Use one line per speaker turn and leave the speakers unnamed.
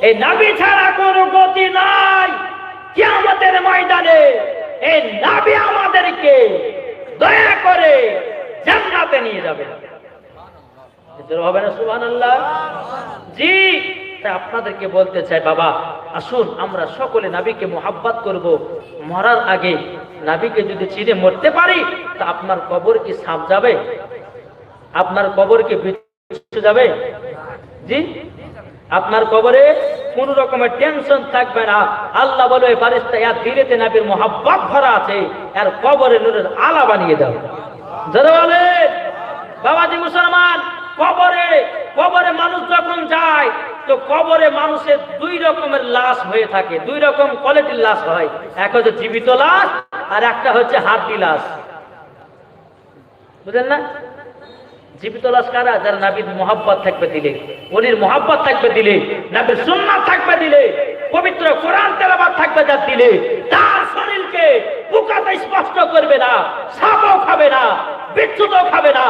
এই নবী ছাড়া কোনো গতি নাই কিয়ামতের ময়দানে। এই নবী আমাদেরকে দয়া করে জান্নাতে নিয়ে যাবে। হবে না সুবহানাল্লাহ? জি, আপনাদেরকে বলতে চাই বাবা, আসুন আমরা সকলে নবীকে মুহাব্বত করব। মরার আগে নবীকে যদি চিনে মরতে পারি তা আপনার কবর কি সাফ যাবে? আপনার কবর কি বিচ্ছু যাবে? জি, আপনার কবরে কোন রকমের টেনশন থাকবে না। আল্লাহ বলে ফারিস্তা ইয়া দিলেতে নবীর মুহাব্বত ভরা আছে, আর কবরে নূরের আলা বানিয়ে দাও। যারা বলে বাবাজি মুসলমান, কবরে মানুষ যখন যায় তো কবরে মানুষের দুই রকমের লাশ হয়ে থাকে, দুই রকম কোয়ালিটির লাশ হয়। এক হচ্ছে জীবিত লাশ আর একটা হচ্ছে হাড্ডি লাশ। বুঝলেন না? জীবিত লাশ কারা? যারা নবীর মুহাব্বত থাকবে দিলে, ওলির মুহাব্বত থাকবে দিলে, নবীর সুন্নাত থাকবে দিলে, পবিত্র কোরআন তেলাওয়াত থাকবে যার দিলে, তার শরীরকে পোকাতে স্পষ্ট করবে না, সাপও খাবে না, বিচ্ছুও খাবে না।